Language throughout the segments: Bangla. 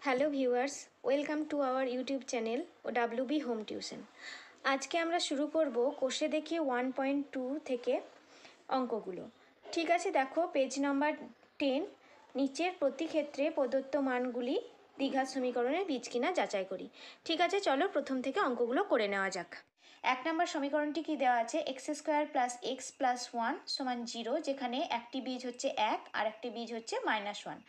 Hello viewers, welcome to our YouTube channel ও ডাব্লিউবি হোম টিউশন। আজকে আমরা শুরু করব কোষে দেখি 1.2 থেকে অঙ্কগুলো। ঠিক আছে, দেখো পেজ নাম্বার 10। নিচের প্রতি ক্ষেত্রে প্রদত্ত মানগুলি দ্বিঘাত সমীকরণের বীজ কিনা যাচাই করি। ঠিক আছে, চলো প্রথম থেকে অঙ্কগুলো করে নেওয়া যাক। 1 নম্বর সমীকরণটি কি দেওয়া আছে? X square plus x plus 1 সমান 0, যেখানে একটি বীজ হচ্ছে 1 আর একটি বীজ হচ্ছে -1।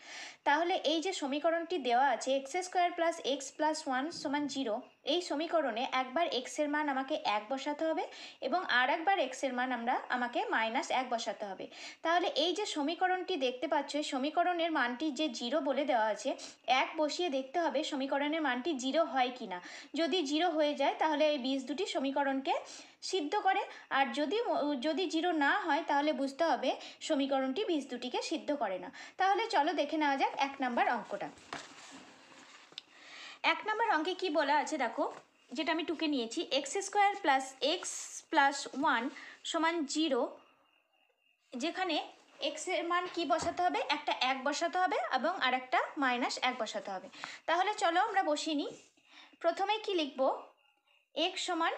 তাহলে এই যে সমীকরণটি দেওয়া আছে x square plus x plus 1 সমান 0, এই সমীকরণে একবার এক্স এর মান আমাকে 1 বসাতে হবে এবং আর একবার এক্স এর মান আমাকে -1 বসাতে হবে। তাহলে এই যে সমীকরণটি দেখতে পাচ্ছ, এই সমীকরণের মানটি যে 0 বলে দেওয়া আছে, 1 বসিয়ে দেখতে হবে সমীকরণের মানটি 0 হয় কিনা। যদি 0 হয়ে যায় তাহলে এই বীজ দুটি সমীকরণকে সিদ্ধ করে, আর যদি 0 না হয় তাহলে বুঝতে হবে সমীকরণটি বীজ দুটিকে সিদ্ধ করে না। তাহলে চলো দেখে নেওয়া যাক 1 নম্বর অঙ্কটা। 1 নম্বর অঙ্কে কি বলা আছে দেখো, যেটা আমি টুকে নিয়েছি, x square plus x plus 1 সমান 0, যেখানে এক্স এর মান কি বসাতে হবে? একটা 1 বসাতে হবে এবং আর একটা -1 বসাতে হবে। তাহলে চলো আমরা বসিয়ে নিই। প্রথমে কি লিখব? x সমান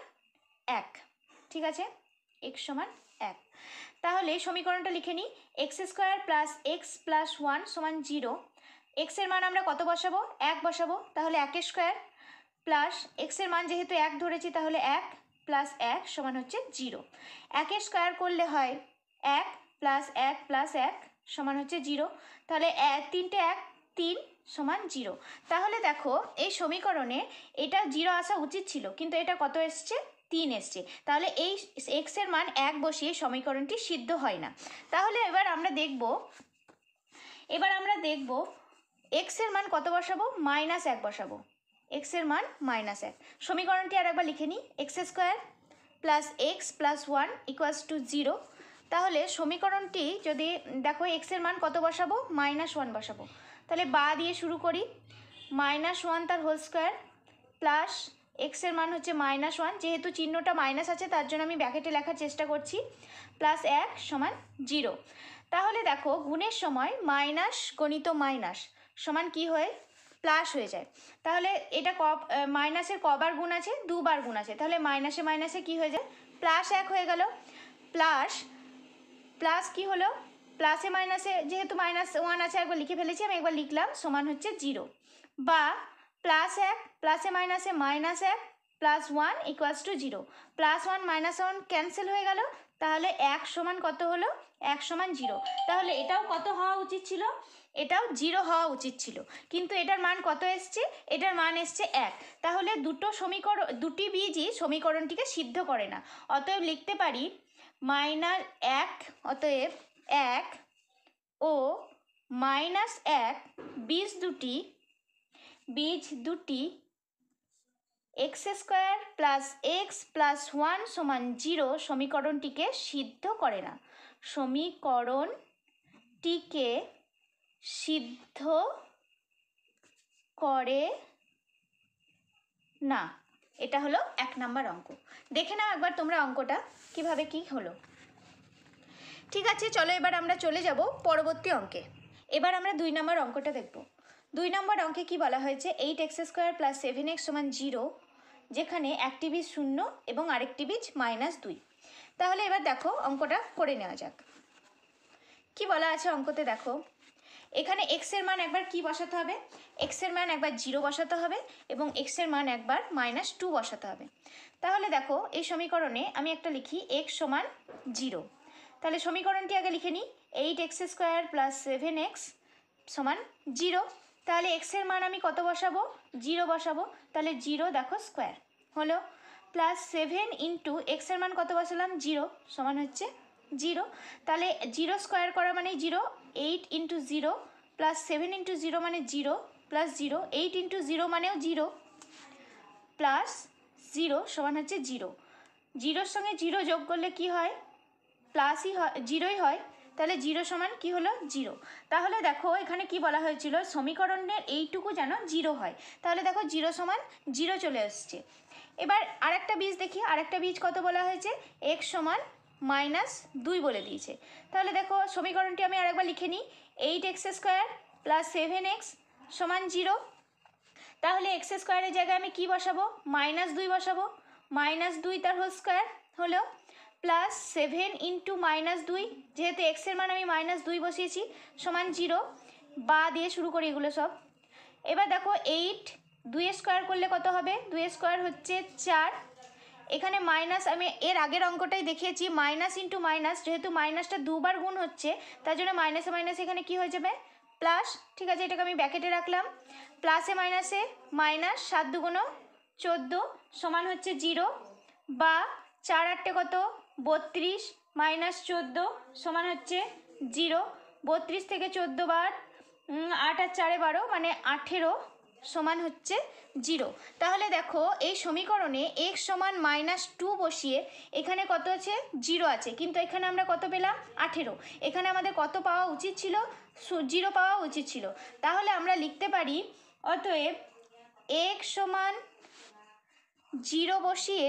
1। ঠিক আছে, x সমান 1। তাহলে সমীকরণটা লিখে নিই, x square plus x plus 1 সমান 0। এক্স এর মান আমরা কত বসাবো? 1 বসাবো। তাহলে 1 স্কোয়ার প্লাস এক্স এর মান যেহেতু 1 ধরেছি তাহলে 1 প্লাস 1 সমান হচ্ছে 0। 1 স্কোয়ার করলে হয় 1 প্লাস 1 প্লাস 1 সমান হচ্ছে 0। তাহলে 3টে 1 3 সমান 0। তাহলে দেখো এই সমীকরণে এটা 0 আসা উচিত ছিল, কিন্তু এটা কত এসছে? 3 এসছে। তাহলে এই এক্স এর মান 1 বসিয়ে সমীকরণটি সিদ্ধ হয় না। তাহলে এবার আমরা দেখব এক্স এর মান কত বসাবো? -1 বসাবো। এক্স এর মান -1। সমীকরণটি আর একবার লিখে নিই, x square plus x plus 1 equals to 0। তাহলে সমীকরণটি যদি দেখো এক্স এর মান কত বসাবো? -1 বসাবো। তাহলে বা দিয়ে শুরু করি, -1 তার হোল স্কোয়ার প্লাস এক্স এর মান হচ্ছে -1, যেহেতু চিহ্নটা মাইনাস আছে তার জন্য আমি ব্র্যাকেটে লেখার চেষ্টা করছি, প্লাস 1 সমান 0। তাহলে দেখো গুণের সময় মাইনাস গণিত মাইনাস সমান কি হয়? প্লাস হয়ে যায়। তাহলে এটা মাইনাসের কবার গুণ আছে? 2 বার গুণ আছে। তাহলে মাইনাসে মাইনাসে কি হয়ে যায়? প্লাস 1 হয়ে গেল। প্লাস কি হলো? প্লাসে মাইনাসে যেহেতু -1 আছে একবার লিখে ফেলেছি, আমি একবার লিখলাম, সমান হচ্ছে 0। বা প্লাস 1 প্লাসে মাইনাসে -1 প্লাস 1 ইকুয়ালস টু 0। +1 -1 ক্যান্সেল হয়ে গেল। তাহলে 1 সমান কত হলো? 1 সমান 0। তাহলে এটাও কত হওয়া উচিত ছিল? এটাও 0 হওয়া উচিত ছিল, কিন্তু এটার মান কত এসছে? এটার মান এসছে 1। তাহলে দুটি বীজই সমীকরণটিকে সিদ্ধ করে না। অতএব লিখতে পারি -1, অতএব 1 ও -1 বীজ দুটি x square plus x plus 1 সমান 0 সমীকরণটিকে সিদ্ধ করে না। সমীকরণটিকে সিদ্ধ করে না। এটা হলো 1 নম্বর অঙ্ক। দেখে নাও একবার তোমরা অঙ্কটা কিভাবে কি হলো। ঠিক আছে, চলো এবার আমরা চলে যাব পরবর্তী অঙ্কে। এবার আমরা 2 নম্বর অঙ্কটা দেখব। 2 নম্বর অঙ্কে কি বলা হয়েছে? 8x স্কোয়ার প্লাস 7x সমান 0, যেখানে একটি বীজ 0 এবং আরেকটি বীজ -2। তাহলে এবার দেখো অঙ্কটা করে নেওয়া যাক। কি বলা আছে অঙ্কতে দেখো, এখানে এক্স এর মান একবার কি বসাতে হবে? এক্স এর মান একবার 0 বসাতে হবে এবং এক্স এর মান একবার -2 বসাতে হবে। তাহলে দেখো এই সমীকরণে আমি একটা লিখি x সমান 0। তাহলে সমীকরণটি আগে লিখে নিই, 8x স্কোয়ার প্লাস 7x সমান 0। তাহলে এক্স এর মান আমি কত বসাবো? 0 বসাবো। তাহলে 0 দেখো স্কোয়ার হলো, প্লাস 7 ইন্টু এক্স এর মান কত বসালাম? 0 সমান হচ্ছে 0। তাহলে 0 স্কোয়ার করা মানে 0, 8 ইন্টু 0 প্লাস 7 ইন্টু 0 মানে 0 প্লাস 0, 8 ইন্টু 0 মানেও 0 প্লাস 0 সমান হচ্ছে 0। 0-র সঙ্গে 0 যোগ করলে কি হয়? প্লাসই হয়, 0ই হয়। তাহলে 0 সমান কি হলো? 0। তাহলে দেখো এখানে কি বলা হয়েছিল? সমীকরণের এইটুকু যেন 0 হয়। তাহলে দেখো 0 সমান 0 চলে আসছে। এবার আরেকটা বীজ দেখি, আরেকটা বীজ কত বলা হয়েছে? x সমান -2 বলে দিয়েছে। তাহলে দেখো সমীকরণটি আমি আরেকবার লিখে নিই, 8x স্কোয়ার প্লাস 7x সমান 0। তাহলে এক্স স্কোয়ারের জায়গায় আমি কি বসাবো, -2 বসাবো। -2 তার হোল স্কোয়ার হলো প্লাস 7 ইন্টু -2, যেহেতু এক্সের মান আমি -2 বসিয়েছি, সমান 0। বা দিয়ে শুরু করি এগুলো সব। এবার দেখো 8, 2 স্কোয়ার করলে কত হবে, 2 স্কোয়ার হচ্ছে 4। এখানে মাইনাস, আমি এর আগের অঙ্কটাই দেখিয়েছি, মাইনাস ইন্টু মাইনাস, যেহেতু মাইনাসটা দুবার গুণ হচ্ছে তার জন্য মাইনাসে মাইনাসে এখানে কি হয়ে যাবে, প্লাস। ঠিক আছে, এটাকে আমি ব্র্যাকেটে রাখলাম। প্লাসে মাইনাসে মাইনাস, 7 দুগুণ 14 সমান হচ্ছে 0। বা 4 8 কত, 32 মাইনাস 14 সমান হচ্ছে 0। 32 থেকে 14 বার 8 আর 4 12 মানে 18 সমান হচ্ছে 0। তাহলে দেখো এই সমীকরণে x সমান -2 বসিয়ে এখানে কত আছে, 0 আছে, কিন্তু এখানে আমরা কত পেলাম, 18। এখানে আমাদের কত পাওয়া উচিত ছিল, 0 পাওয়া উচিত ছিল। তাহলে আমরা লিখতে পারি অতএব x সমান 0 বসিয়ে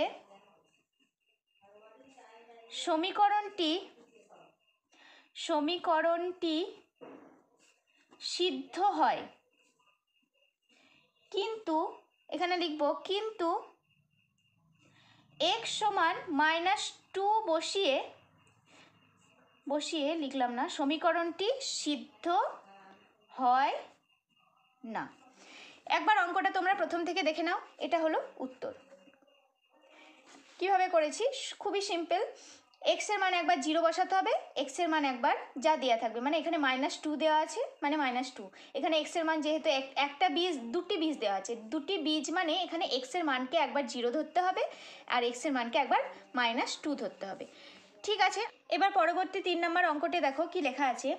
সমীকরণটি সিদ্ধ হয়। কিন্তু এখানে লিখব, কিন্তু x সমান -2 বসিয়ে লিখলাম না, সমীকরণটি সিদ্ধ হয় না। একবার অঙ্কটা তোমরা প্রথম থেকে দেখে নাও। এটা হলো উত্তর। কিভাবে করেছি, খুবই সিম্পল। এক্স এর মান একবার 0 বসাতে হবে, এক্স এর মান একবার যা দেওয়া থাকবে, মানে এখানে -2 দেওয়া আছে মানে -2। এখানে এক্স এর মান যেহেতু একটা বীজ, দুটি বীজ দেওয়া আছে, দুটি বীজ মানে এখানে এক্স এর মানকে একবার 0 ধরতে হবে আর এক্স এর মানকে একবার -2 ধরতে হবে। ঠিক আছে, এবার পরবর্তী 3 নম্বর অঙ্কটি দেখো কি লেখা আছে।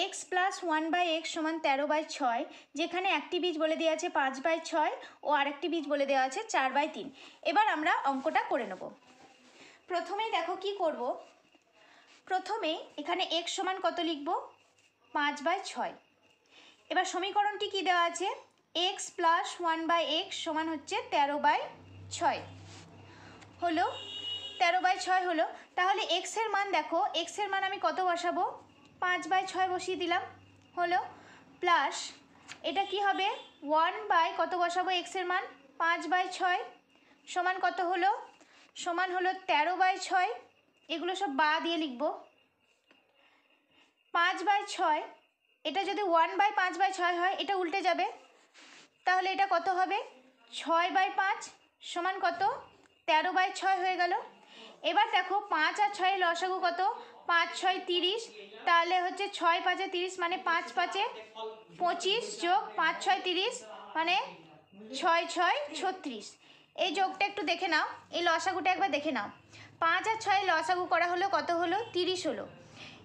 x + 1/x সমান 13/6, যেখানে একটি বীজ বলে দেওয়া আছে 5/6 ও আরেকটি বীজ বলে দেওয়া আছে 4/3। এবার আমরা অঙ্কটা করে নেব। প্রথমেই দেখো কি করব, প্রথমে এখানে x সমান কত লিখব, 5/6। এবার সমীকরণটি কি দেওয়া আছে, x + 1/x সমান হচ্ছে 13/6 হলো, 13/6 হলো। তাহলে x এর মান দেখো, x এর মান আমি কত বসাবো, 5/6 বসিয়ে দিলাম হলো, প্লাস এটা কি হবে 1 কত বসাবো, x এর মান 5/6 সমান কত হলো, সমান হলো 13/6। এগুলো সব বা দিয়ে লিখব। 5/6, এটা যদি 1/5/6 হয় এটা উল্টে যাবে, তাহলে এটা কত হবে, 6/5 সমান কত, 13/6 হয়ে গেল। এবার দেখো 5 আর 6 লসাগু কত, 5 6 30, তাহলে হচ্ছে 6 5 30 মানে 5 5 25 যোগ 5 6 30 মানে 6 6 36। এই যোগটা একটু দেখে নাও, এই লসাগুটা একবার দেখে নাও। 5 আর 6 লসাগু করা হলো কত হলো, 30 হলো।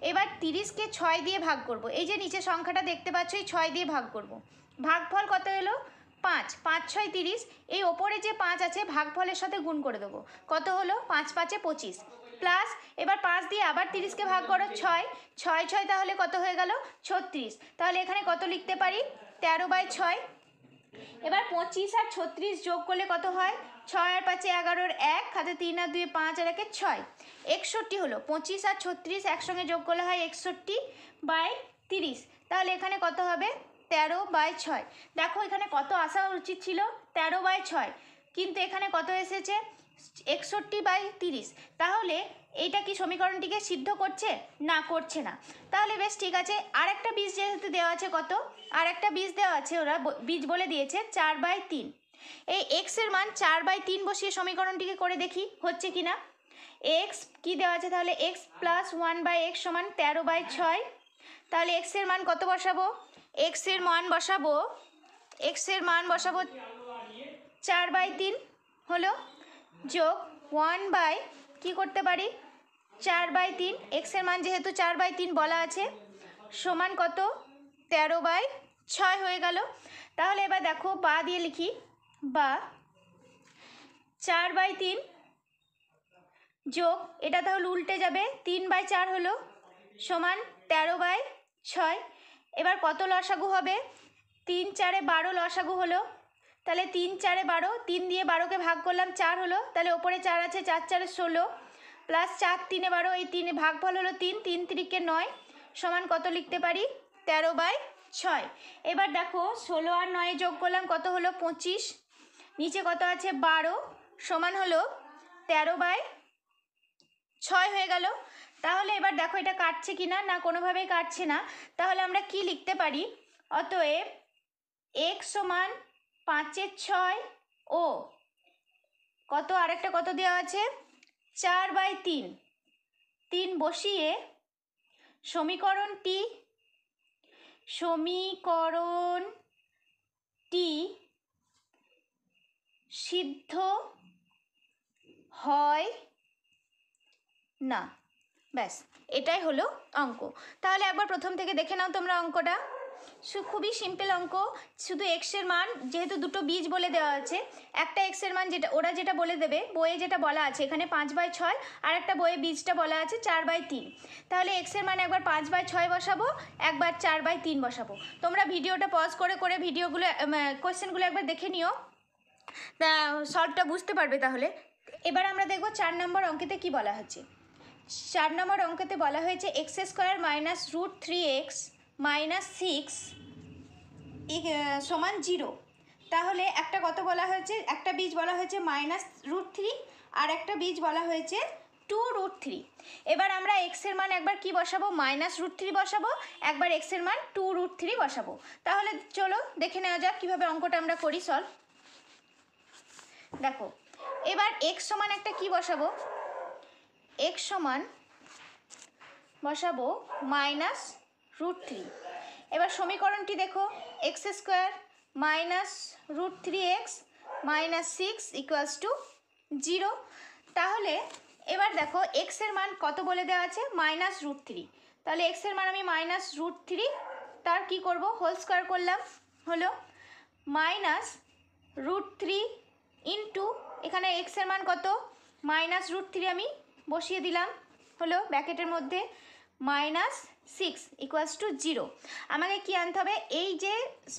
এবার 30কে 6 দিয়ে ভাগ করব, এই যে নিচে সংখ্যাটা দেখতে পাচ্ছ এই 6 দিয়ে ভাগ করব। ভাগফল কত এলো, 5 5 6 30। এই ওপরে যে 5 আছে ভাগফলের সাথে গুণ করে দেবো, কত হলো 5 5 25 প্লাস। এবার 5 দিয়ে আবার 30কে ভাগ করো, 6 6 6 তাহলে কত হয়ে গেল, 36। তাহলে এখানে কত লিখতে পারি, 13/6। এবার 25 আর 36 যোগ করলে কত হয়, 6 আর 5 11, 1 হাতে 3 আর 2 5 আর 1 6, 61 হলো। 25 আর 36 একসঙ্গে যোগ করলে হয় 61/30। তাহলে এখানে কত হবে, 13/6। দেখো এখানে কত আসা উচিত ছিল, 13/6, কিন্তু এখানে কত এসেছে, 61/30। তাহলে এইটা কি সমীকরণটিকে সিদ্ধ করছে, না করছে না। তাহলে বেশ ঠিক আছে, আরেকটা বীজ যেহেতু দেওয়া আছে, কত, আরেকটা বীজ দেওয়া আছে, ওরা বীজ বলে দিয়েছে 4/3। এই এক্স এর মান 4/3 বসিয়ে সমীকরণটিকে করে দেখি হচ্ছে কিনা। এক্স কি দেওয়া আছে, তাহলে এক্স + 1/x সমান 13/6। তাহলে এক্স এর মান কত বসাবো, এক্স এর মান বসাবো 4/3 হলো, যোগ 1 কি করতে পারি, 4/3। এক্স এর মান যেহেতু 4/3 বলা আছে, সমান কত, 13/6 হয়ে গেল। তাহলে এবার দেখো বা দিয়ে লিখি, বা 4/3 যোগ এটা তাহলে উল্টে যাবে, 3/4 হলো, সমান 13/6। এবার কত লসাগু হবে, 3 4 12 লসাগু হলো। তাহলে 3 4 12, 3 দিয়ে 12কে ভাগ করলাম 4 হলো, তাহলে ওপরে 4 আছে, 4 4 16 প্লাস 4 3 12, এই 3 ভাগফল হলো 3 3 3 9 সমান কত লিখতে পারি, 13/6। 6। এবার দেখো 16 আর 9 যোগ করলাম কত হলো 25, নিচে কত আছে 12 সমান হলো 13/6 হয়ে গেল। তাহলে এবার দেখো এটা কাটছে কি না, না কোনোভাবেই কাটছে না। তাহলে আমরা কি লিখতে পারি, অতএব x সমান 5/6 ও কত আরেকটা কত দেওয়া আছে 4/3, 3 বসিয়ে সমীকরণটি সিদ্ধ হয় না। ব্যাস, এটাই হলো অঙ্ক। তাহলে একবার প্রথম থেকে দেখে নাও তোমরা অঙ্কটা। খুবই সিম্পল অঙ্ক, শুধু এক্সের মান যেহেতু দুটো বীজ বলে দেওয়া আছে, একটা এক্সের মান যেটা ওরা যেটা বলে দেবে বইয়ে যেটা বলা আছে এখানে 5/6, আর একটা বইয়ে বীজটা বলা আছে 4/3। তাহলে এক্সের মান একবার 5/6 বসাবো, একবার 4/3 বসাবো। তোমরা ভিডিওটা পজ করে করে ভিডিওগুলো কোয়েশ্চেনগুলো একবার দেখে নিও, সলভটা বুঝতে পারবে তাহলে। এবার আমরা দেখব 4 নম্বর অঙ্কেতে কি বলা হচ্ছে। 4 নম্বর অঙ্কেতে বলা হয়েছে x² মাইনাস √3x মাইনাস 6 সমান 0। তাহলে একটা কত বলা হয়েছে, একটা বীজ বলা হয়েছে -√3 আর একটা বীজ বলা হয়েছে 2√3। এবার আমরা এক্সের মান একবার কি বসাবো, -√3 বসাবো, একবার এক্সের মান 2√3 বসাবো। তাহলে চলো দেখে নেওয়া যাক কীভাবে অঙ্কটা আমরা করি সলভ। দেখো এবার x সমান একটা কি বসাবো, x সমান বসাবো -√3। এবার সমীকরণটি দেখো, x² minus √3x minus 6 equals to 0। তাহলে এবার দেখো x এর মান কত বলে দেওয়া আছে -√3। তাহলে x এর মান আমি -√3 তার কি করব হোল স্কোয়ার করলাম, হলো -√3 ইন্টু এখানে x এর মান কত -√3 আমি বসিয়ে দিলাম, হলো ব্র্যাকেটের মধ্যে -6 ইকুয়ালস টু 0। আমাকে কি আনতে হবে, এই যে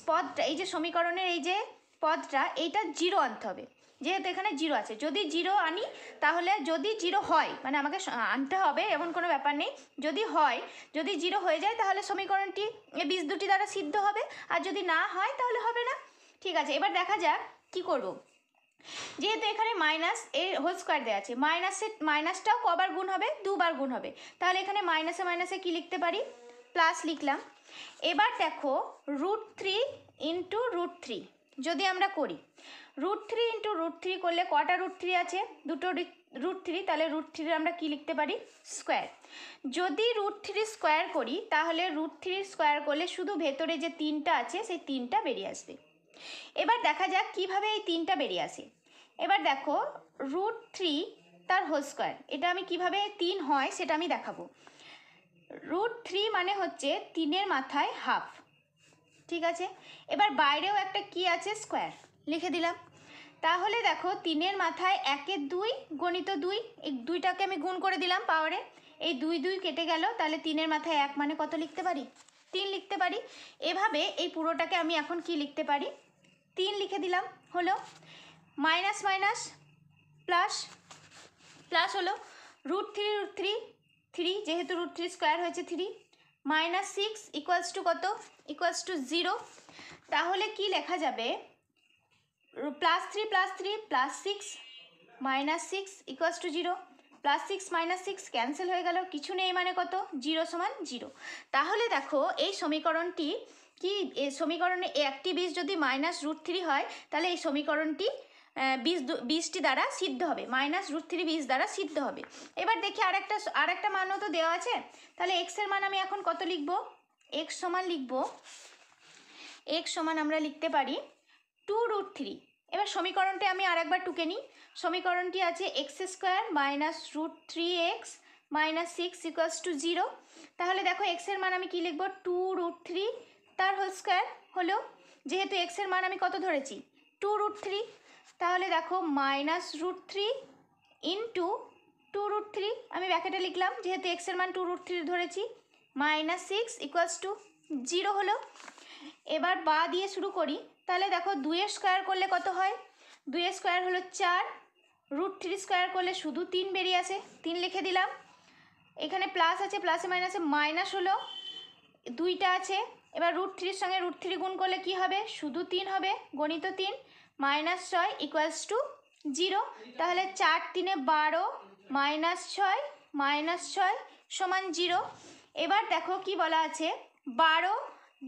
পদটা, এই যে সমীকরণের এই যে পদটা, এইটা 0 আনতে হবে, যেহেতু এখানে 0 আছে। যদি 0 আনি তাহলে, যদি 0 হয় মানে আমাকে আনতে হবে এমন কোনো ব্যাপার নেই, যদি হয়, যদি 0 হয়ে যায় তাহলে সমীকরণটি এই বীজ দুটি দ্বারা সিদ্ধ হবে, আর যদি না হয় তাহলে হবে না। ঠিক আছে, এবার দেখা যাক কি করব। যেহেতু এখানে মাইনাস এর হোল স্কোয়ার দেওয়া আছে, মাইনাসটাও কবার গুণ হবে, 2 বার গুণ হবে। তাহলে এখানে মাইনাসে মাইনাসে কি লিখতে পারি, প্লাস লিখলাম। এবার দেখো √3 ইন্টু √3 যদি আমরা করি, √3 ইন্টু √3 করলে কটা √3 আছে, দুটো √3, তাহলে √3 আমরা কি লিখতে পারি স্কোয়ার। যদি √3 স্কোয়ার করি তাহলে √3 স্কোয়ার করলে শুধু ভেতরে যে 3টা আছে সেই 3টা বেরিয়ে আসবে। এবার দেখা যাক কিভাবে এই 3টা বেরিয়ে আসে। এবার দেখো √3 তার হোল স্কোয়ার, এটা আমি কিভাবে 3 হয় সেটা আমি দেখাবো। √3 মানে হচ্ছে 3-এর মাথায় হাফ, ঠিক আছে। এবার বাইরেও একটা কি আছে স্কোয়ার, লিখে দিলাম। তাহলে দেখো 3-এর মাথায় 1-এর 2 গণিত 2, এই 2টাকে আমি গুণ করে দিলাম পাওয়ারে, এই 2 2 কেটে গেল, তাহলে 3-এর মাথায় 1 মানে কত লিখতে পারি 3 লিখতে পারি। এভাবে এই পুরোটাকে আমি এখন কি লিখতে পারি 3 লিখে দিলাম, হলো মাইনাস মাইনাস প্লাস, প্লাস হলো √3 3, যেহেতু √3 স্কোয়ার হয়েছে 3, -6 ইকুয়ালস টু কত, ইকুয়ালস টু 0। তাহলে কি লেখা যাবে, +3 + 3 +6 -6 ইকুয়ালস টু 0, +6 -6 ক্যান্সেল হয়ে গেল, কিছু নেই মানে কত 0 সমান 0। তাহলে দেখো এই সমীকরণটি কি, এই সমীকরণে একটি বীজ যদি -√3 হয় তাহলে এই সমীকরণটি বীজটি দ্বারা সিদ্ধ হবে, -√3 বীজ দ্বারা সিদ্ধ হবে। এবার দেখি আরেকটা মানও তো দেওয়া আছে, তাহলে x এর মান আমি এখন কত লিখব, x সমান লিখব, x সমান আমরা লিখতে পারি 2√3। এবার সমীকরণটি আমি আরেকবার টুকে নিই, সমীকরণটি আছে x² minus √3x minus 6 equals to 0। তাহলে দেখো x এর মান আমি কি লিখব 2√3 তার হোল স্কোয়ার, হলো যেহেতু x এর মান আমি কত ধরেছি 2√3, তাহলে দেখো -√3 ইন্টু 2√3 আমি ব্র্যাকেটে লিখলাম, যেহেতু x এর মান 2√3 ধরেছি, -6 ইকুয়ালস টু 0 হলো। এবার বা দিয়ে শুরু করি, তাহলে দেখো 2-এর স্কোয়ার করলে কত হয়, 2-এর স্কোয়ার হলো 4, √3 স্কোয়ার করলে শুধু 3 বেরিয়ে আসে, 3 লিখে দিলাম। এখানে প্লাস আছে, প্লাসে মাইনাসে মাইনাস হলো, 2টা আছে, এবার √3 সঙ্গে √3 গুণ করলে কি হবে, শুধু 3 হবে, গণিত 3 -6 = 0। তাহলে 4 3 12 -6 -6 = 0। এবার দেখো কি বলা আছে, 12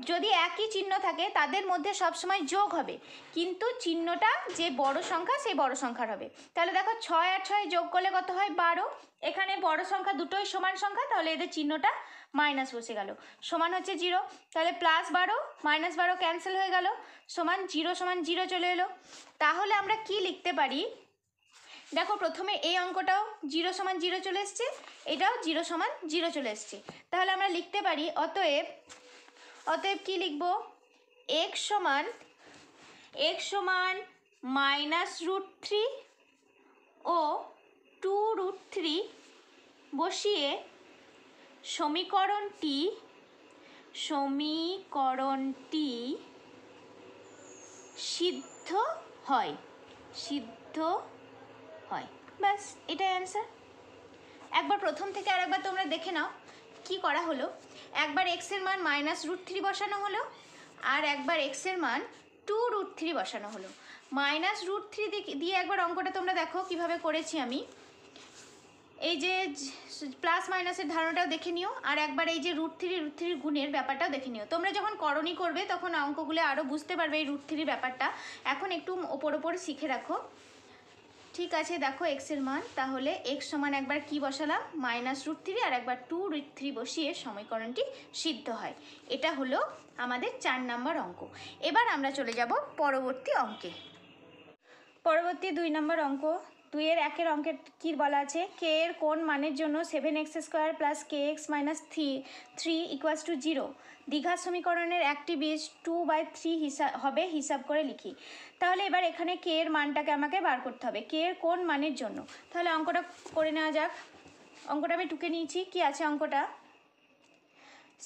যদি একই চিহ্ন থাকে তাদের মধ্যে সবসময় যোগ হবে, কিন্তু চিহ্নটা যে বড় সংখ্যা সেই বড় সংখ্যার হবে। তাহলে দেখো 6 আর 6 যোগ করলে কত হয়, 12। এখানে বড় সংখ্যা দুটোই সমান সংখ্যা, তাহলে এদের চিহ্নটা মাইনাস বসে গেল, সমান হচ্ছে 0। তাহলে +12 -12 ক্যান্সেল হয়ে গেল, সমান 0 চলে এলো। তাহলে আমরা কি লিখতে পারি, দেখো প্রথমে এই অঙ্কটাও 0 = 0 চলে এসছে, এটাও 0 = 0 চলে এসছে। তাহলে আমরা লিখতে পারি অতএব কি লিখব, x সমান -√3 ও 2√3 বসিয়ে সমীকরণটি সিদ্ধ হয়, ব্যাস এটাই অ্যান্সার। একবার প্রথম থেকে আরেকবার তোমরা দেখে নাও কি করা হলো। একবার x এর মান -√3 বসানো হলো, আর একবার x এর মান 2√3 বসানো হলো। -√3 দিয়ে একবার অঙ্কটা তোমরা দেখো কিভাবে করেছি আমি, এই যে প্লাস মাইনাসের ধারণাটাও দেখে নিও, আর একবার এই যে √3 গুণের ব্যাপারটাও দেখে নিও। তোমরা যখন করণী করবে তখন অঙ্কগুলো আরও বুঝতে পারবে এই √3 ব্যাপারটা, এখন একটু ওপর শিখে রাখো। ঠিক আছে, দেখো x এর মান, তাহলে x সমান একবার কি বসালাম -√3 আর একবার 2√3 বসিয়ে সমীকরণটি সিদ্ধ হয়। এটা হলো আমাদের 4 নম্বর অঙ্ক। এবার আমরা চলে যাব পরবর্তী অঙ্কে। পরবর্তী 2 নম্বর অঙ্ক। 2 এর 1 এর অঙ্কের কী বলা আছে, k এর কোন মানের জন্য 7x² + kx - 3 = 0। দ্বিঘাত সমীকরণের একটি বীজ 2/3 হবে, হিসাব করে লিখি। তাহলে এবার এখানে k এর মানটাকে আমাকে বার করতে হবে, k এর কোন মানের জন্য। তাহলে অঙ্কটা করে নেওয়া যাক। অঙ্কটা আমি টুকে নিয়েছি, কি আছে অঙ্কটা,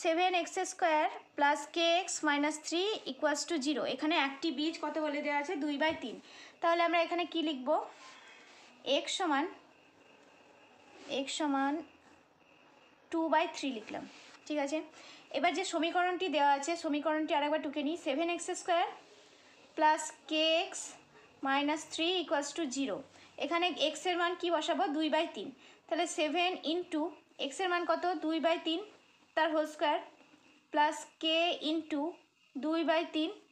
7x² + kx - 3 = 0। এখানে একটি বীজ কত বলে দেওয়া আছে, 2/3। তাহলে আমরা এখানে কি লিখব, x সমান 2/3 লিখলাম। ঠিক আছে, এবার যে সমীকরণটি দেওয়া আছে সমীকরণটি আরেকবার টুকে নিই, 7x² + kx - 3 = 0। এখানে x এর মান কি বসাবো, 2/3। তাহলে 7 × x এর মান কত, 2/3 তার হোল স্কোয়ার প্লাস k × 2/3 -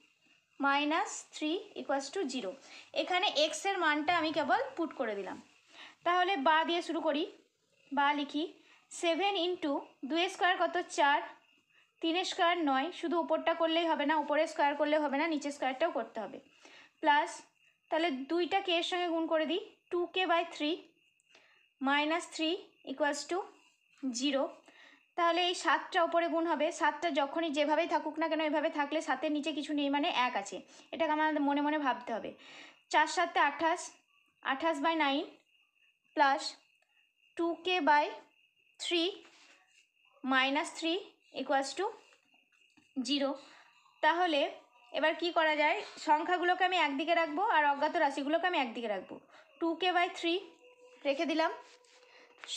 3 = 0। এখানে x এর মানটা আমি কেবল পুট করে দিলাম। তাহলে বা দিয়ে শুরু করি, বা লিখি 7 × 2 স্কোয়ার কত, 4, 3 স্কোয়ার 9, শুধু উপরটা করলেই হবে না, উপরে স্কোয়ার করলে হবে না, নিচে স্কোয়ারটাও করতে হবে, প্লাস তাহলে 2টা k এর সঙ্গে গুণ করে দিই, 2k/3 - 3 = 0। তাহলে এই 7টা ওপরে গুণ হবে, 7টা যখনই যেভাবেই থাকুক না কেন, এভাবে থাকলে 7-এর নিচে কিছু নেই মানে 1 আছে, এটাকে আমাদের মনে মনে ভাবতে হবে। 4 × 7 = 28, 28/9 প্লাস 2k/3 - 3 = 0। তাহলে এবার কি করা যায়, সংখ্যাগুলোকে আমি একদিকে রাখবো আর অজ্ঞাত রাশিগুলোকে আমি একদিকে রাখবো। 2k/3 রেখে দিলাম,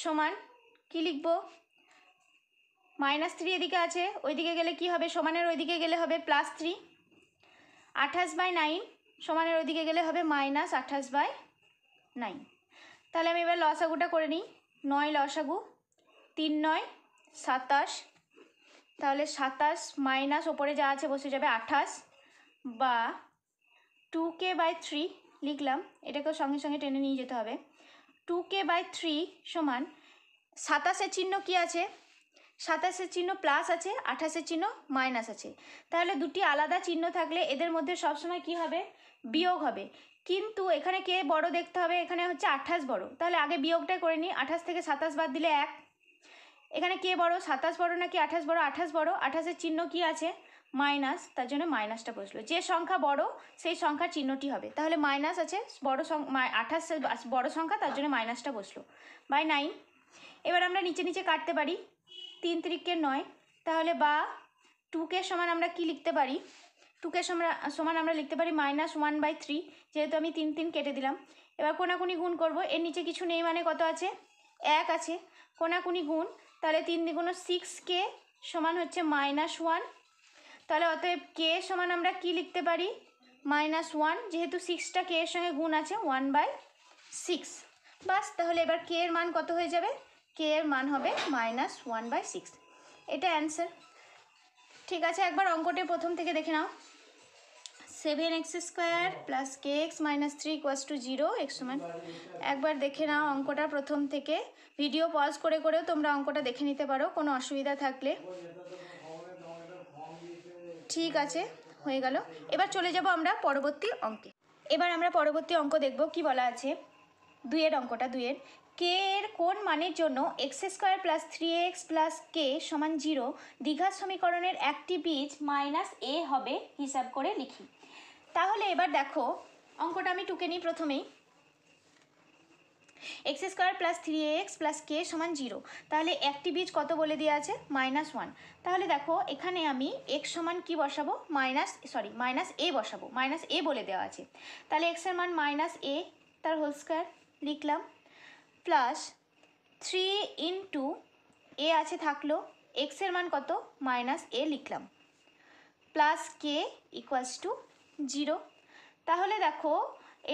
সমান কি লিখবো, -3 এদিকে আছে, ওইদিকে গেলে কি হবে, সমানের ওইদিকে গেলে হবে +3। 28/9 সমানের ওইদিকে গেলে হবে -28/9। তাহলে আমি এবার লসাগুটা করে নিই, 9 লসাগু, 3 × 9 = 27। তাহলে 27 মাইনাস ওপরে যা আছে বসে যাবে 28, বা 2k/3 লিখলাম, এটাকেও সঙ্গে সঙ্গে টেনে নিয়ে যেতে হবে। 2k/3 সমান 27-এর চিহ্ন কি আছে, 27-এর চিহ্ন প্লাস আছে, 28-এর চিহ্ন মাইনাস আছে। তাহলে দুটি আলাদা চিহ্ন থাকলে এদের মধ্যে সবসময় কি হবে, বিয়োগ হবে। কিন্তু এখানে কে বড় দেখতে হবে, এখানে হচ্ছে 28 বড়, তাহলে আগে বিয়োগটাই করে নিই। 28 থেকে 27 বাদ দিলে 1। এখানে কে বড়, 27 বড় নাকি 28 বড়, 28 বড়, 28-এর চিহ্ন কি আছে, মাইনাস, তার জন্য মাইনাসটা বসলো। যে সংখ্যা বড় সেই সংখ্যার চিহ্নটি হবে, তাহলে মাইনাস আছে, বড় 28 বড় সংখ্যা, তার জন্য মাইনাসটা বসলো, /9। এবার আমরা নিচে নিচে কাটতে পারি, 3 × 3 = 9। তাহলে বা 2k সমান আমরা কি লিখতে পারি, 2k সমান আমরা লিখতে পারি -1/3, যেহেতু আমি 3 3 কেটে দিলাম। এবার কোনাকুনি গুণ করব, এর নিচে কিছু নেই মানে কত আছে, 1 আছে, কোনাকুনি গুণ, তাহলে 3 × 6k সমান হচ্ছে -1। তাহলে অতএব কে সমান আমরা কি লিখতে পারি, -1, যেহেতু 6টা কে এর সঙ্গে গুণ আছে 1/6। বাস, তাহলে এবার কে এর মান কত হয়ে যাবে, কে এর মান হবে -1/6। এটা অ্যান্সার। ঠিক আছে, একবার অঙ্কটি প্রথম থেকে দেখে নাও। 7x² + kx - 3 = 0, x সমান। একবার দেখে নাও অঙ্কটা প্রথম থেকে, ভিডিও পজ করে করেও তোমরা অঙ্কটা দেখে নিতে পারো কোনো অসুবিধা থাকলে। ঠিক আছে, হয়ে গেল। এবার চলে যাব আমরা পরবর্তী অঙ্কে। এবার আমরা পরবর্তী অঙ্ক দেখব কি বলা আছে। 2-এর অঙ্কটা, 2-এর কে এর কোন মানের জন্য x² + 3x + k = 0 দ্বিঘাত সমীকরণের একটি বীজ -a হবে হিসাব করে লিখি। তাহলে এবার দেখো অঙ্কটা আমি টুকে নিই প্রথমেই। x² + 3x + k = 0, তাহলে একটি বীজ কত বলে দেওয়া আছে, -1। তাহলে দেখো এখানে আমি x সমান কি বসাবো, -a বসাবো, -a বলে দেওয়া আছে। তাহলে x এর মান -a তার হোল স্কয়ার লিখলাম, প্লাস 3 × a আছে থাকলো, x এর মান কত, -a লিখলাম, প্লাস k = 0। তাহলে দেখো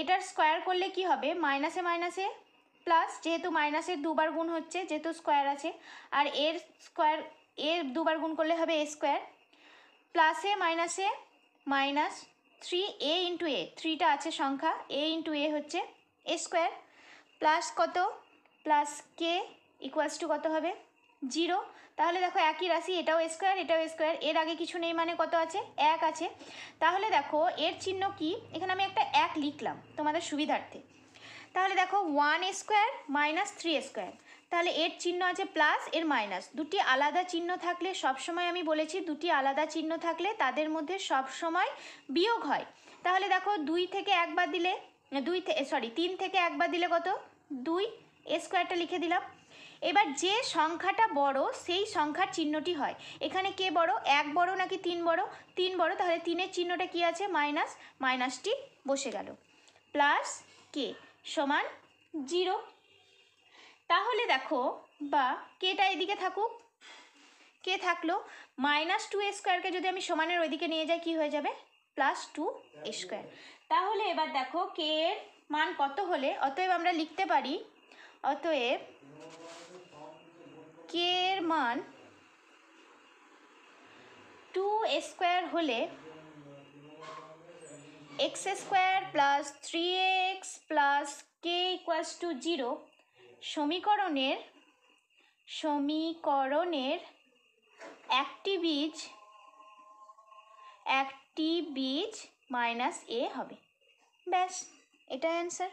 এটার স্কোয়ার করলে কি হবে, মাইনাসে মাইনাসে প্লাস, যেহেতু মাইনাসের দুবার গুণ হচ্ছে যেহেতু স্কোয়ার আছে, আর এর স্কোয়ার এর দুবার গুণ করলে হবে a স্কোয়ার, প্লাসে মাইনাসে মাইনাস 3a × a, 3টা আছে সংখ্যা, a × a হচ্ছে a স্কোয়ার, প্লাস কত, প্লাস k = কত হবে, 0। তাহলে দেখো একই রাশি, এটাও স্কোয়ার এটাও স্কোয়ার, এর আগে কিছু নেই মানে কত আছে, 1 আছে। তাহলে দেখো এর চিহ্ন কি, এখানে আমি একটা 1 লিখলাম তোমাদের সুবিধার্থে। তাহলে দেখো 1² - 3², তাহলে এর চিহ্ন আছে প্লাস, এর মাইনাস, দুটি আলাদা চিহ্ন থাকলে সবসময়, আমি বলেছি দুটি আলাদা চিহ্ন থাকলে তাদের মধ্যে সবসময় বিয়োগ হয়। তাহলে দেখো 2 থেকে 1 বাদ দিলে, 3 থেকে 1 বাদ দিলে কত, 2, a স্কোয়ারটা লিখে দিলাম। এবার যে সংখ্যাটা বড় সেই সংখ্যার চিহ্নটি হয়, এখানে কে বড়, 1 বড় নাকি 3 বড়, 3 বড়, তাহলে 3-এর চিহ্নটা কি আছে, মাইনাস, মাইনাসটি বসে গেল, প্লাস কে সমান 0। তাহলে দেখো, বা কেটা এদিকে থাকুক, কে থাকলো, -2a² যদি আমি সমানের ওইদিকে নিয়ে যাই কি হয়ে যাবে, +2a²। তাহলে এবার দেখো কে এর মান কত হলে, অতএব আমরা লিখতে পারি, অতএব কে এর মান 2a² হলে x² + 3x + k = 0 সমীকরণের একটি বীজ -a হবে। ব্যাস, এটা অ্যান্সার।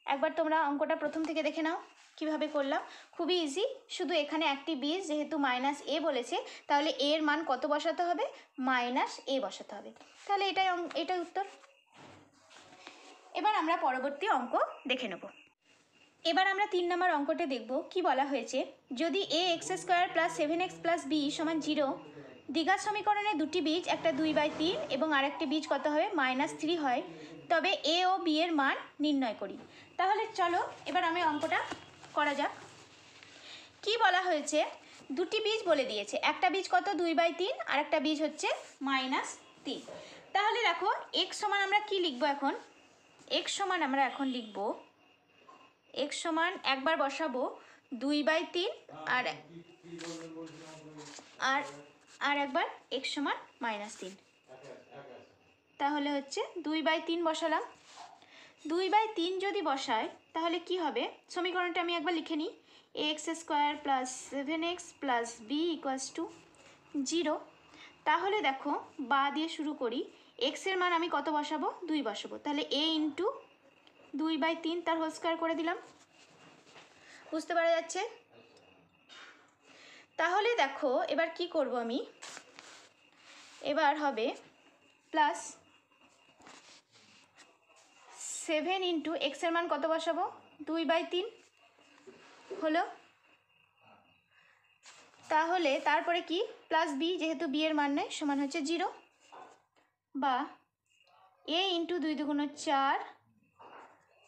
একবার তোমরা অঙ্কটা প্রথম থেকে দেখে নাও কিভাবে করলাম, খুবই ইজি। শুধু এখানে একটি বীজ যেহেতু -a বলেছে, তাহলে এর মান কত বসাতে হবে, -a বসাতে হবে। তাহলে এটাই উত্তর। এবার আমরা পরবর্তী অঙ্ক দেখে নেব। এবার আমরা 3 নম্বর অঙ্কটা দেখব কি বলা হয়েছে। যদি ax² + 7x + b = 0 দ্বিঘাত সমীকরণে দুটি বীজ, একটা 2/3 এবং আরেকটি বীজ কত হবে, -3 হয়, তবে a ও b এর মান নির্ণয় করি। তাহলে চলো এবার আমি অঙ্কটা করা যাক। কি বলা হয়েছে, দুটি বীজ বলে দিয়েছে, একটা বীজ কত, 2/3, আর একটা বীজ হচ্ছে -3। তাহলে দেখো x সমান আমরা কি লিখবো এখন, x সমান আমরা এখন লিখব, x সমান একবার বসাবো 2/3 আর একবার x সমান -3। তাহলে হচ্ছে 2/3 বসালাম, 2/3 যদি বসাই তাহলে কি হবে, সমীকরণটা আমি একবার লিখে নিই, ax² + 7x + b = 0। তাহলে দেখো বা দিয়ে শুরু করি, x এর মান আমি কত বসাবো, 2 বসাবো, তাহলে a × 2/3 তার হোল স্কয়ার করে দিলাম। বুঝতে পারা যাচ্ছে? তাহলে দেখো এবার কি করব আমি, এবার হবে প্লাস 7 × x এর মান কত বসাবো, 2/3 হলো। তাহলে তারপরে কি, প্লাস b, যেহেতু b এর মান নেই, সমান হচ্ছে 0, বা a × 2 × 4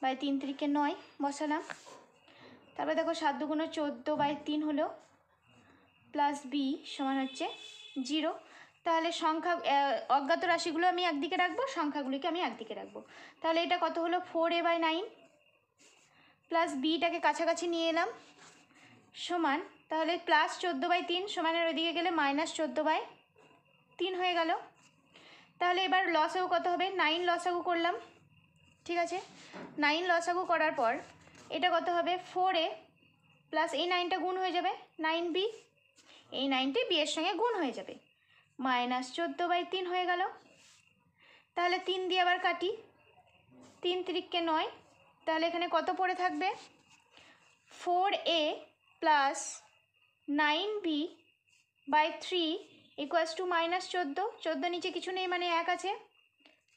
/ 3 × 9 বসালাম। তারপরে দেখো 7 × 2 = 14/3 হলো, প্লাস b সমান হচ্ছে 0। তাহলে সংখ্যা অজ্ঞাত রাশিগুলো আমি একদিকে রাখবো, সংখ্যাগুলিকে আমি একদিকে রাখবো। তাহলে এটা কত হলো 4a/9 প্লাস বিটাকে কাছাকাছি নিয়ে এলাম সমান, তাহলে প্লাস 14/3 সমানের ওইদিকে গেলে -14/3 হয়ে গেল। তাহলে এবার লসাগু কত হবে, 9 লসাগু করলাম, ঠিক আছে। 9 লসাগু করার পর এটা কত হবে 4a প্লাস এই 9টা গুণ হয়ে যাবে 9b, এই 9টি b এর সঙ্গে গুণ হয়ে যাবে, -14/3 হয়ে গেল। তাহলে 3 দিয়ে আবার কাটি, 3 × 9, তাহলে এখানে কত পড়ে থাকবে 4a plus 9b/3 equals to -14, 14 নিচে কিছু নেই মানে 1 আছে,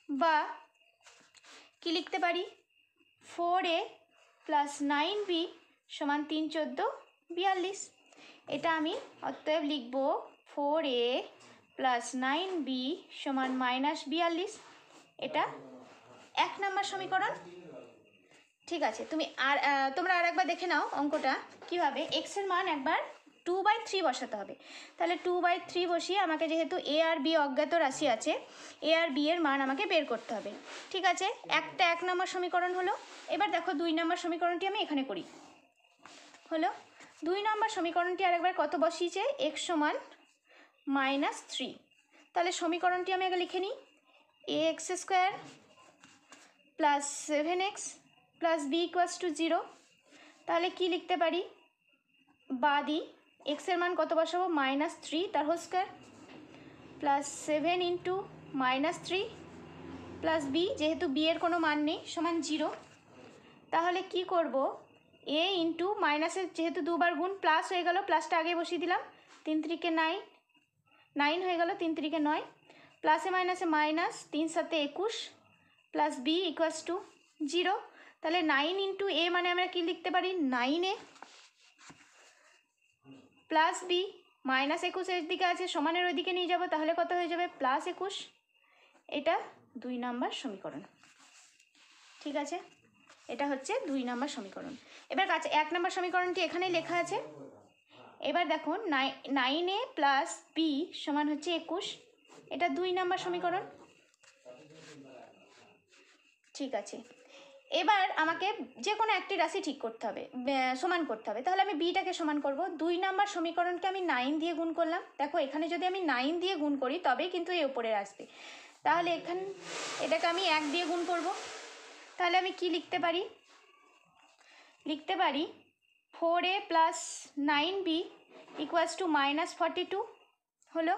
বা কি লিখতে পারি 4a প্লাস 9b সমান 3 × 14 42। এটা আমি অতএব লিখব 4a প্লাস 9b সমান -42, এটা 1 নম্বর সমীকরণ। ঠিক আছে, তোমরা আর একবার দেখে নাও অঙ্কটা কিভাবে। এক্স এর মান একবার 2/3 বসাতে হবে। তাহলে 2/3 বসিয়ে আমাকে, যেহেতু এ আর বি অজ্ঞাত রাশি আছে, এ আর বি এর মান আমাকে বের করতে হবে। ঠিক আছে, একটা 1 নম্বর সমীকরণ হলো। এবার দেখো 2 নম্বর সমীকরণটি আমি এখানে করি। হলো 2 নম্বর সমীকরণটি আরেকবার কত বসিয়েছে, এক্স সমান -3। তাহলে সমীকরণটি আমি আগে লিখে নিই, ax² plus 7x plus b equals to 0। তাহলে কি লিখতে পারি, বাদি এক্স এর মান কত বসাবো -3 তার whole square plus 7 × -3 plus b, যেহেতু b এর কোনো মান নেই, সমান 0। তাহলে কি করব, a ইন্টু মাইনাসের যেহেতু দুবার গুণ প্লাস হয়ে গেল, প্লাসটা আগে বসিয়ে দিলাম, 3 × 9 9 হয়ে গেল, 3 × 9 প্লাসে মাইনাসে minus, 3 × 7 21 plus b equals to 0। তাহলে 9 × a মানে আমরা কি লিখতে পারি 9a প্লাস b, -21 এর দিকে আছে, সমানের ওই দিকে নিয়ে যাব, তাহলে কত হয়ে যাবে +21। এটা 2 নম্বর সমীকরণ। ঠিক আছে, এটা হচ্ছে 2 নম্বর সমীকরণ। এবার কাছে 1 নম্বর সমীকরণটি এখানেই লেখা আছে। এবার দেখো 9a প্লাস b সমান হচ্ছে 21, এটা 2 নম্বর সমীকরণ। ঠিক আছে, এবার আমাকে যে কোনো একটি রাশি ঠিক করতে হবে, সমান করতে হবে। তাহলে আমি বিটাকে সমান করব। 2 নম্বর সমীকরণকে আমি 9 দিয়ে গুণ করলাম। দেখো এখানে যদি আমি 9 দিয়ে গুণ করি তবেই কিন্তু এই উপরে আসবে। তাহলে এটাকে আমি 1 দিয়ে গুণ করব। তাহলে আমি কি লিখতে পারি, লিখতে পারি 4a plus 9b equals to -42 হলো।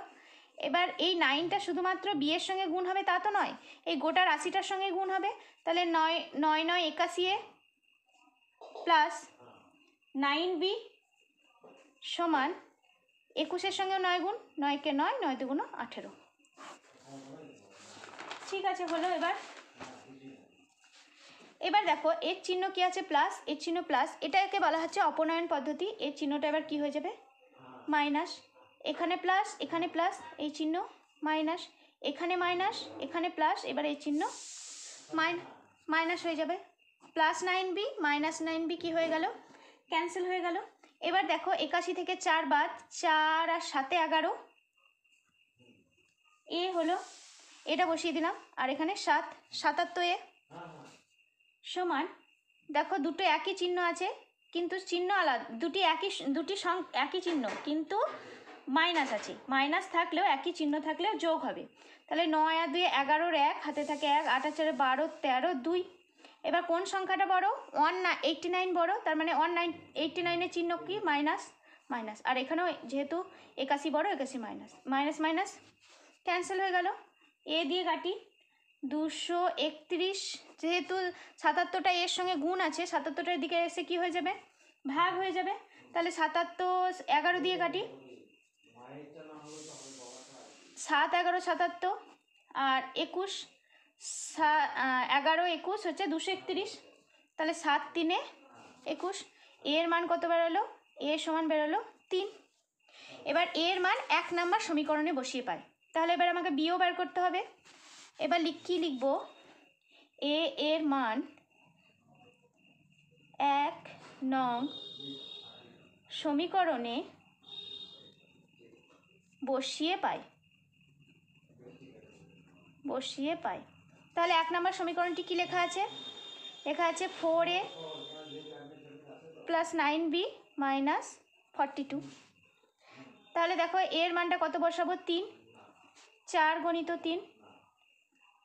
এবার এই 9টা শুধুমাত্র বি এর সঙ্গে গুণ হবে তা তো নয়, এই গোটা রাশিটার সঙ্গে গুণ হবে। তাহলে 9 9 81a প্লাস 9b সমান 21-এর সঙ্গেও 9 গুণ, 9 × 9 9 × 2 = 18। ঠিক আছে, হলো। এবার দেখো এর চিহ্ন কি আছে প্লাস, এর চিহ্ন প্লাস, এটাকে বলা হচ্ছে অপনয়ন পদ্ধতি। এর চিহ্নটা এবার কি হয়ে যাবে মাইনাস, এখানে প্লাস এখানে প্লাস, এই চিহ্ন মাইনাস, এখানে মাইনাস এখানে প্লাস, এবার এই চিহ্ন মাইনাস হয়ে যাবে, প্লাস 9b মাইনাস 9b কি হয়ে গেল ক্যান্সেল হয়ে গেল। এবার দেখো 81 থেকে 4 বাদ, 4 আর 7 11 এ হলো, এটা বসিয়ে দিলাম, আর এখানে 7 77a সমান, দেখো দুটো একই চিহ্ন আছে কিন্তু চিহ্ন আলাদা, দুটি একই চিহ্ন কিন্তু মাইনাস আছে, মাইনাস থাকলেও একই চিহ্ন থাকলেও যোগ হবে। তাহলে 9 আর 2 11-র 1 হাতে থাকে 1, 8 আর 4 12, 13 2। এবার কোন সংখ্যাটা বড়, 189 বড়, তার মানে 189-এর চিহ্ন কি মাইনাস মাইনাস, আর এখানেও যেহেতু 81 বড়, 81 মাইনাস, মাইনাস মাইনাস ক্যান্সেল হয়ে গেল। এ দিয়ে কাটি, 231, যেহেতু 77টা এর সঙ্গে গুণ আছে, 77টার দিকে এসে কি হয়ে যাবে ভাগ হয়ে যাবে। তাহলে 77 11 দিয়ে কাটি, 7 11 77, আর 21 11 21 হচ্ছে 231, তাহলে 7 3 21। এর মান কত বেরোলো, এ সমান বেরোলো 3। এবার এর মান 1 নম্বর সমীকরণে বসিয়ে পাই। তাহলে এবার আমাকে বিও বের করতে হবে। এবার কি লিখব, এ এর মান 1 নং সমীকরণে বসিয়ে পাই। বসিয়ে পাই। তাহলে 1 নম্বর সমীকরণটি কি লেখা আছে? লেখা আছে 4a + 9b - 42। তাহলে দেখো এর মানটা কত বসাবো? 3, 4 × 3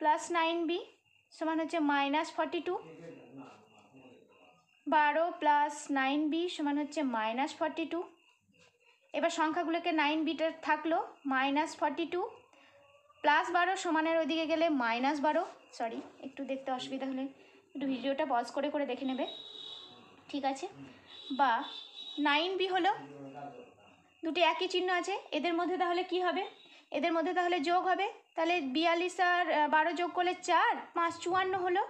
+ 9b সমান হচ্ছে -42, 12 + 9b সমান হচ্ছে -42। এবার সংখ্যাগুলোকে 9bটা থাকলো -42 + 12 সমানের ওইদিকে গেলে -12। সরি, একটু দেখতে অসুবিধা হলে একটু ভিডিওটা পজ করে করে দেখে নেবে, ঠিক আছে? বা 9b হলো, দুটি একই চিহ্ন আছে, এদের মধ্যে তাহলে কি হবে? এদের মধ্যে তাহলে যোগ হবে। তাহলে 42 আর 12 যোগ করলে 4, 5 54 হলো,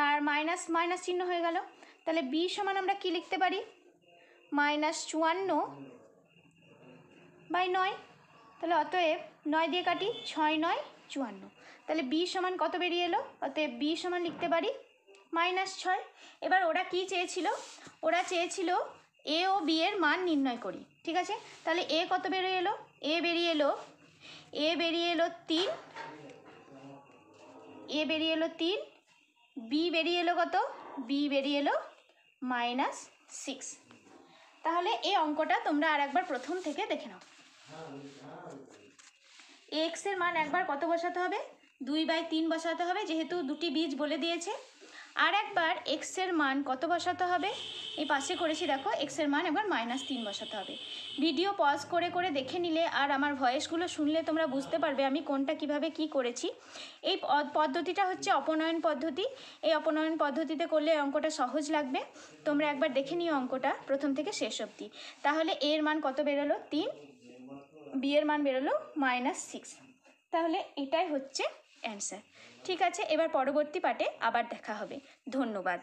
আর মাইনাস মাইনাস চিহ্ন হয়ে গেল। তাহলে b সমান আমরা কি লিখতে পারি? -54/9। তাহলে অতএব 9 দিয়ে কাটি, 6 × 9 = 54। তাহলে b সমান কত বেরিয়ে এলো? অতএব b সমান লিখতে পারি -6। এবার ওরা কি চেয়েছিল? ওরা চেয়েছিল a ও b এর মান নির্ণয় করি, ঠিক আছে? তাহলে a কত বেরিয়ে এলো? a বেরিয়ে এলো 3, a বেরিয়ে এলো 3, b বেরিয়ে এলো কত? b বেরিয়ে এলো -6। তাহলে এই অঙ্কটা তোমরা আরেকবার প্রথম থেকে দেখে নাও। x এর মান একবার কত বসাতে হবে? 2/3 বসাতে হবে, যেহেতু দুটি বীজ বলে দিয়েছে। আর একবার x এর মান কত বসাতে হবে? এই পাশে করেছি দেখো, x এর মান একবার -3 বসাতে হবে। ভিডিও পজ করে করে দেখে নিলে আর আমার ভয়েসগুলো শুনলে তোমরা বুঝতে পারবে আমি কোনটা কিভাবে কি করেছি। এই পদ্ধতিটা হচ্ছে অপনয়ন পদ্ধতি। এই অপনয়ন পদ্ধতিতে করলে অঙ্কটা সহজ লাগবে। তোমরা একবার দেখে নিও অঙ্কটা প্রথম থেকে শেষ অবধি। তাহলে a এর মান কত বেরোলো? 3, b এর মান বেরোলো -6। তাহলে এটাই হচ্ছে অ্যান্সার। ঠিক আছে, এবার পরবর্তী পার্টে আবার দেখা হবে। ধন্যবাদ।